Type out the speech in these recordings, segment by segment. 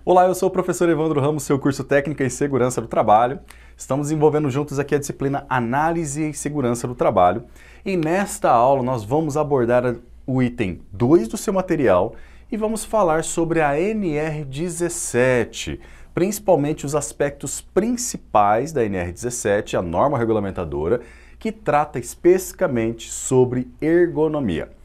Olá, eu sou o professor Evandro Ramos, seu curso Técnica em Segurança do Trabalho. Estamos desenvolvendo juntos aqui a disciplina Análise e Segurança do Trabalho. E nesta aula nós vamos abordar o item 2 do seu material e vamos falar sobre a NR17, principalmente os aspectos principais da NR17, a norma regulamentadora, que trata especificamente sobre ergonomia.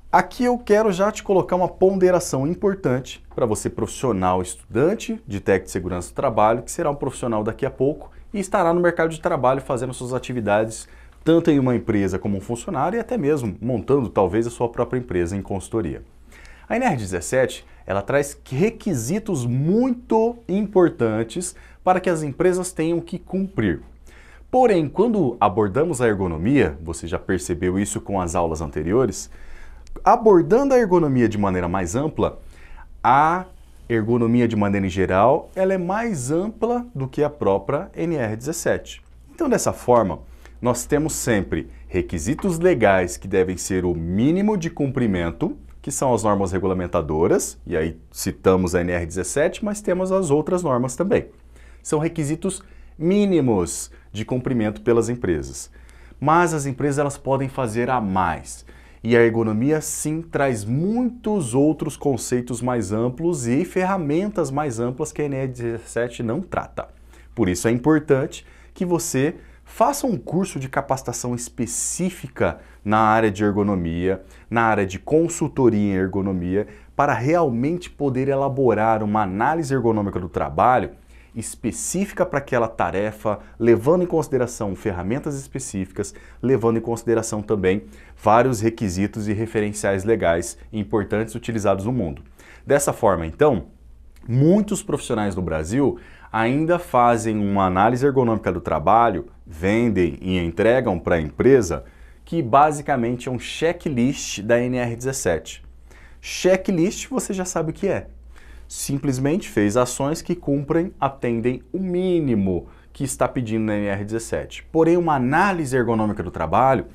Aqui eu quero já te colocar uma ponderação importante para você profissional estudante de técnica de segurança do trabalho, que será um profissional daqui a pouco e estará no mercado de trabalho fazendo suas atividades tanto em uma empresa como um funcionário e até mesmo montando talvez a sua própria empresa em consultoria. A NR17, ela traz requisitos muito importantes para que as empresas tenham que cumprir. Porém, quando abordamos a ergonomia, você já percebeu isso com as aulas anteriores, abordando a ergonomia de maneira mais ampla, a ergonomia de maneira geral, ela é mais ampla do que a própria NR17. Então, dessa forma, nós temos sempre requisitos legais que devem ser o mínimo de cumprimento, que são as normas regulamentadoras, e aí citamos a NR17, mas temos as outras normas também. São requisitos mínimos de cumprimento pelas empresas. Mas as empresas elas podem fazer a mais. E a ergonomia, sim, traz muitos outros conceitos mais amplos e ferramentas mais amplas que a NR17 não trata. Por isso é importante que você faça um curso de capacitação específica na área de ergonomia, na área de consultoria em ergonomia, para realmente poder elaborar uma análise ergonômica do trabalho específica para aquela tarefa, levando em consideração ferramentas específicas, levando em consideração também vários requisitos e referenciais legais importantes utilizados no mundo. Dessa forma, então, muitos profissionais no Brasil ainda fazem uma análise ergonômica do trabalho, vendem e entregam para a empresa, que basicamente é um checklist da NR17. Checklist você já sabe o que é. Simplesmente fez ações que cumprem, atendem o mínimo que está pedindo na NR17. Porém, uma análise ergonômica do trabalho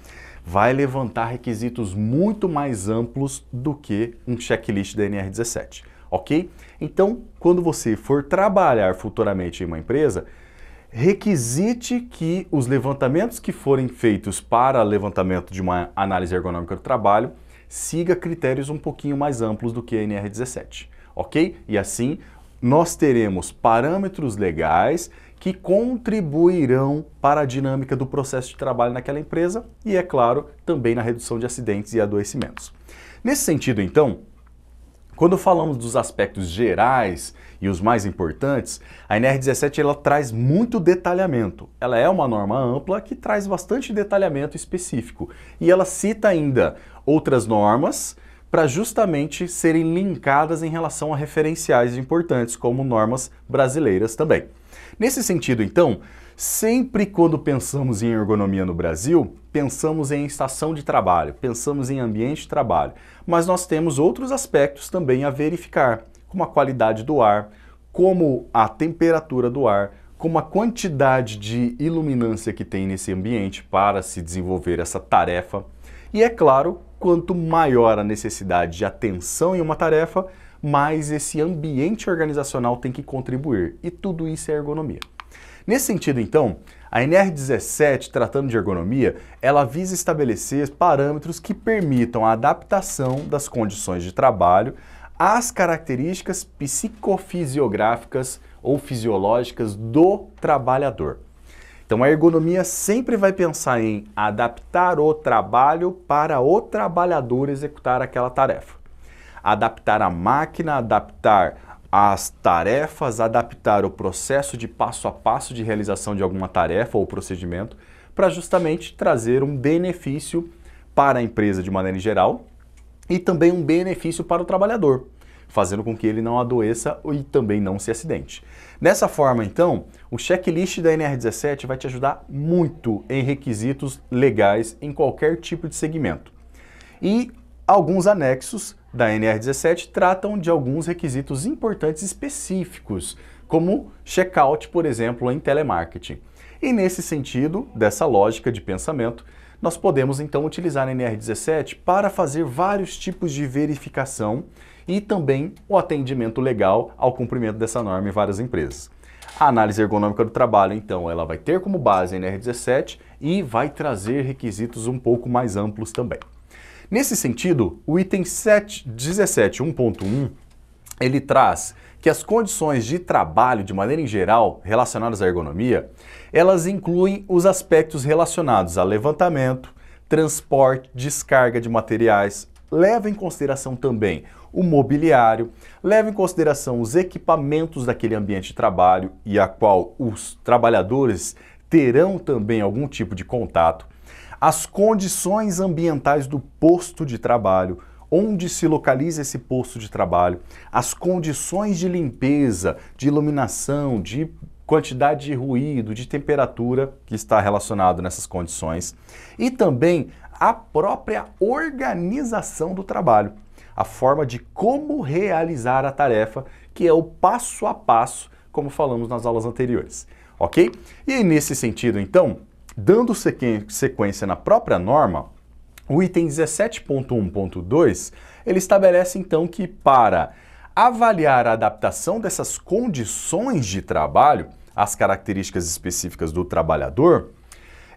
vai levantar requisitos muito mais amplos do que um checklist da NR17, ok? Então, quando você for trabalhar futuramente em uma empresa, requisite que os levantamentos que forem feitos para levantamento de uma análise ergonômica do trabalho siga critérios um pouquinho mais amplos do que a NR17. Ok? E assim nós teremos parâmetros legais que contribuirão para a dinâmica do processo de trabalho naquela empresa e, é claro, também na redução de acidentes e adoecimentos. Nesse sentido, então, quando falamos dos aspectos gerais e os mais importantes, a NR17 ela traz muito detalhamento. Ela é uma norma ampla que traz bastante detalhamento específico e ela cita ainda outras normas para justamente serem linkadas em relação a referenciais importantes, como normas brasileiras também. Nesse sentido, então, sempre quando pensamos em ergonomia no Brasil, pensamos em estação de trabalho, pensamos em ambiente de trabalho, mas nós temos outros aspectos também a verificar, como a qualidade do ar, como a temperatura do ar, como a quantidade de iluminância que tem nesse ambiente para se desenvolver essa tarefa. E é claro, quanto maior a necessidade de atenção em uma tarefa, mais esse ambiente organizacional tem que contribuir. E tudo isso é ergonomia. Nesse sentido, então, a NR17, tratando de ergonomia, ela visa estabelecer parâmetros que permitam a adaptação das condições de trabalho às características psicofisiográficas ou fisiológicas do trabalhador. Então a ergonomia sempre vai pensar em adaptar o trabalho para o trabalhador executar aquela tarefa. Adaptar a máquina, adaptar as tarefas, adaptar o processo de passo a passo de realização de alguma tarefa ou procedimento para justamente trazer um benefício para a empresa de maneira geral e também um benefício para o trabalhador, fazendo com que ele não adoeça e também não se acidente. Dessa forma, então, o checklist da NR17 vai te ajudar muito em requisitos legais em qualquer tipo de segmento. E alguns anexos da NR17 tratam de alguns requisitos importantes específicos, como checkout, por exemplo, em telemarketing. E nesse sentido, dessa lógica de pensamento, nós podemos então utilizar a NR17 para fazer vários tipos de verificação e também o atendimento legal ao cumprimento dessa norma em várias empresas. A análise ergonômica do trabalho, então, ela vai ter como base a NR17 e vai trazer requisitos um pouco mais amplos também. Nesse sentido, o item 17.1.1, ele traz que as condições de trabalho, de maneira em geral, relacionadas à ergonomia, elas incluem os aspectos relacionados a levantamento, transporte, descarga de materiais, leva em consideração também o mobiliário, leva em consideração os equipamentos daquele ambiente de trabalho e a qual os trabalhadores terão também algum tipo de contato, as condições ambientais do posto de trabalho, onde se localiza esse posto de trabalho, as condições de limpeza, de iluminação, de quantidade de ruído, de temperatura que está relacionado nessas condições e também a própria organização do trabalho, a forma de como realizar a tarefa, que é o passo a passo, como falamos nas aulas anteriores, ok? E nesse sentido, então, dando sequência na própria norma, o item 17.1.2, ele estabelece então que para avaliar a adaptação dessas condições de trabalho às características específicas do trabalhador,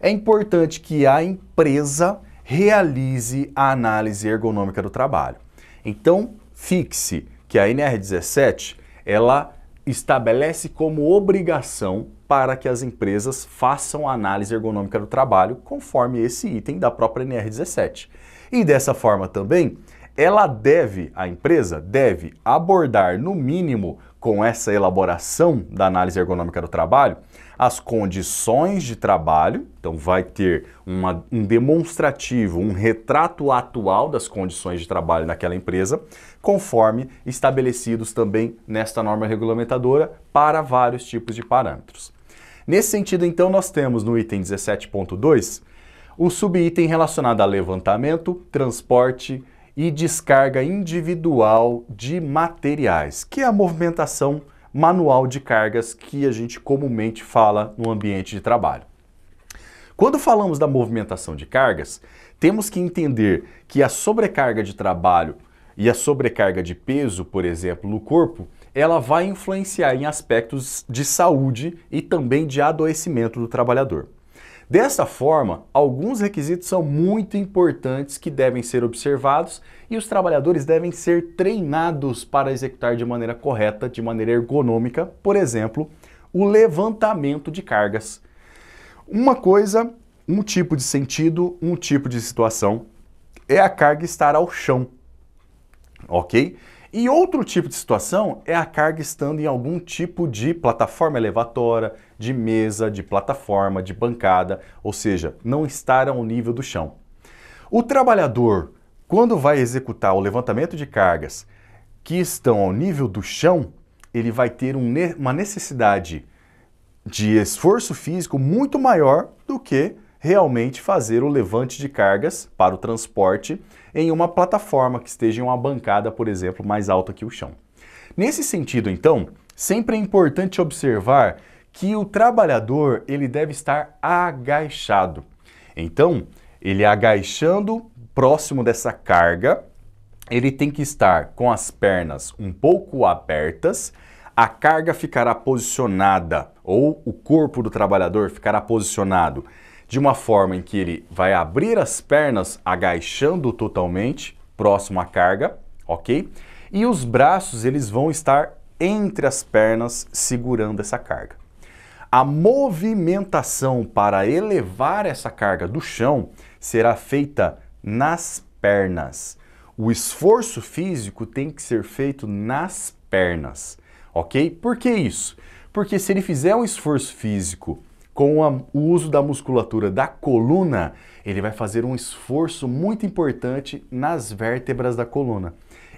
é importante que a empresa realize a análise ergonômica do trabalho. Então, fixe que a NR17, ela estabelece como obrigação para que as empresas façam a análise ergonômica do trabalho conforme esse item da própria NR17. E dessa forma também, a empresa deve abordar no mínimo com essa elaboração da análise ergonômica do trabalho, as condições de trabalho, então vai ter um demonstrativo, um retrato atual das condições de trabalho naquela empresa, conforme estabelecidos também nesta norma regulamentadora para vários tipos de parâmetros. Nesse sentido, então, nós temos no item 17.2 o subitem relacionado a levantamento, transporte e descarga individual de materiais, que é a movimentação manual de cargas que a gente comumente fala no ambiente de trabalho. Quando falamos da movimentação de cargas, temos que entender que a sobrecarga de trabalho e a sobrecarga de peso, por exemplo, no corpo, ela vai influenciar em aspectos de saúde e também de adoecimento do trabalhador. Dessa forma, alguns requisitos são muito importantes que devem ser observados e os trabalhadores devem ser treinados para executar de maneira correta, de maneira ergonômica, por exemplo, o levantamento de cargas. Uma coisa, um tipo de sentido, um tipo de situação é a carga estar ao chão, ok? E outro tipo de situação é a carga estando em algum tipo de plataforma elevatória, de mesa, de plataforma, de bancada, ou seja, não estar ao nível do chão. O trabalhador, quando vai executar o levantamento de cargas que estão ao nível do chão, ele vai ter uma necessidade de esforço físico muito maior do que realmente fazer o levante de cargas para o transporte em uma plataforma que esteja em uma bancada, por exemplo, mais alta que o chão. Nesse sentido, então, sempre é importante observar que o trabalhador ele deve estar agachado. Então, ele agachando próximo dessa carga, ele tem que estar com as pernas um pouco abertas, a carga ficará posicionada, ou o corpo do trabalhador ficará posicionado de uma forma em que ele vai abrir as pernas agachando totalmente, próximo à carga, ok? E os braços eles vão estar entre as pernas segurando essa carga. A movimentação para elevar essa carga do chão será feita nas pernas. O esforço físico tem que ser feito nas pernas, ok? Por que isso? Porque se ele fizer um esforço físico com o uso da musculatura da coluna, ele vai fazer um esforço muito importante nas vértebras da coluna.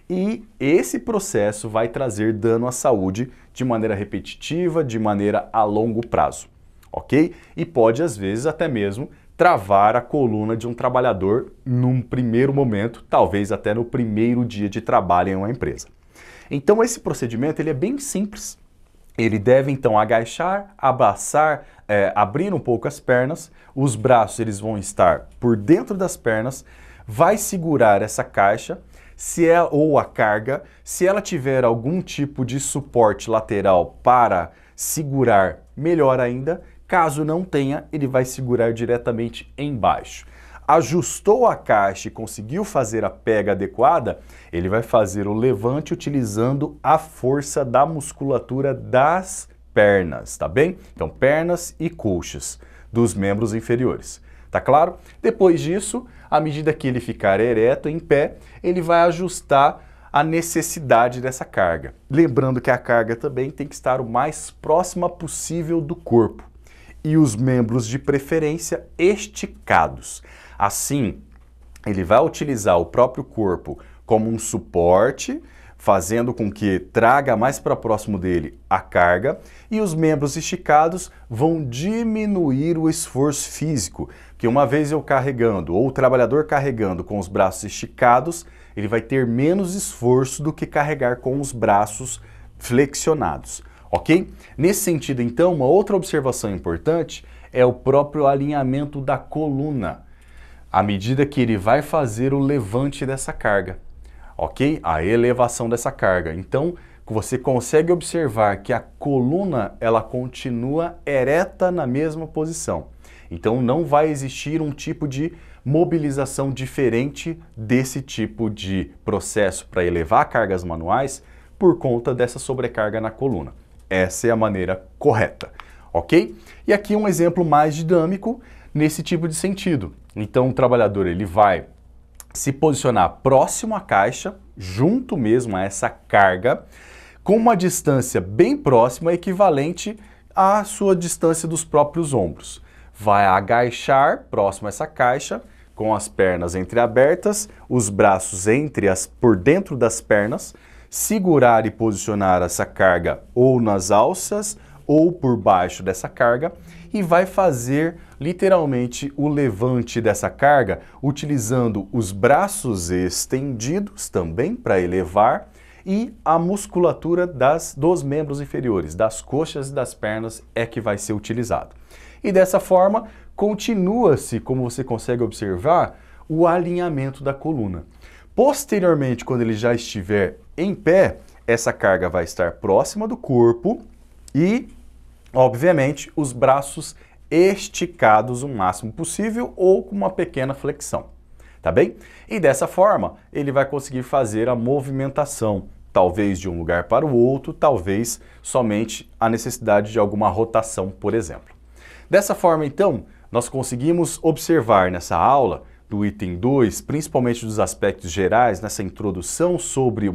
E esse processo vai trazer dano à saúde de maneira repetitiva, de maneira a longo prazo, ok? E pode, às vezes, até mesmo travar a coluna de um trabalhador num primeiro momento, talvez até no primeiro dia de trabalho em uma empresa. Então, esse procedimento ele é bem simples. Ele deve, então, agachar, abraçar, abrir um pouco as pernas, os braços eles vão estar por dentro das pernas, vai segurar essa caixa. ou a carga, se ela tiver algum tipo de suporte lateral para segurar, melhor ainda. Caso não tenha, ele vai segurar diretamente embaixo. Ajustou a caixa e conseguiu fazer a pega adequada, ele vai fazer o levante utilizando a força da musculatura das pernas, tá bem? Então, pernas e coxas dos membros inferiores. Tá claro? Depois disso, à medida que ele ficar ereto, em pé, ele vai ajustar a necessidade dessa carga. Lembrando que a carga também tem que estar o mais próxima possível do corpo e os membros de preferência esticados. Assim, ele vai utilizar o próprio corpo como um suporte, fazendo com que traga mais para próximo dele a carga, e os membros esticados vão diminuir o esforço físico, que uma vez eu carregando, ou o trabalhador carregando com os braços esticados, ele vai ter menos esforço do que carregar com os braços flexionados, ok? Nesse sentido, então, uma outra observação importante é o próprio alinhamento da coluna, à medida que ele vai fazer o levante dessa carga. Ok? A elevação dessa carga. Então, você consegue observar que a coluna, ela continua ereta na mesma posição. Então, não vai existir um tipo de mobilização diferente desse tipo de processo para elevar cargas manuais por conta dessa sobrecarga na coluna. Essa é a maneira correta, ok? E aqui um exemplo mais dinâmico nesse tipo de sentido. Então, o trabalhador, ele vai se posicionar próximo à caixa, junto mesmo a essa carga, com uma distância bem próxima, equivalente à sua distância dos próprios ombros. Vai agachar próximo a essa caixa, com as pernas entreabertas, os braços por dentro das pernas, segurar e posicionar essa carga ou nas alças ou por baixo dessa carga, e vai fazer literalmente o levante dessa carga utilizando os braços estendidos também para elevar e a musculatura dos membros inferiores, das coxas e das pernas é que vai ser utilizado. E dessa forma continua-se, como você consegue observar, o alinhamento da coluna. Posteriormente, quando ele já estiver em pé, essa carga vai estar próxima do corpo e, obviamente, os braços esticados o máximo possível ou com uma pequena flexão, tá bem? E dessa forma, ele vai conseguir fazer a movimentação, talvez de um lugar para o outro, talvez somente a necessidade de alguma rotação, por exemplo. Dessa forma, então, nós conseguimos observar nessa aula do item 2, principalmente dos aspectos gerais, nessa introdução sobre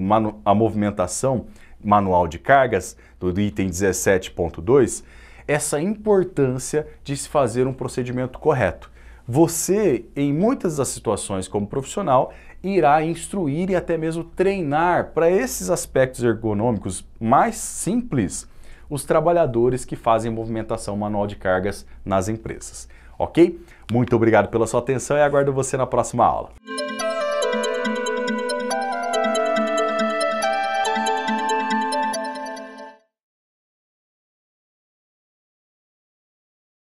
a movimentação manual de cargas, do item 17.2, essa importância de se fazer um procedimento correto. Você, em muitas das situações como profissional, irá instruir e até mesmo treinar para esses aspectos ergonômicos mais simples os trabalhadores que fazem movimentação manual de cargas nas empresas. Ok? Muito obrigado pela sua atenção e aguardo você na próxima aula.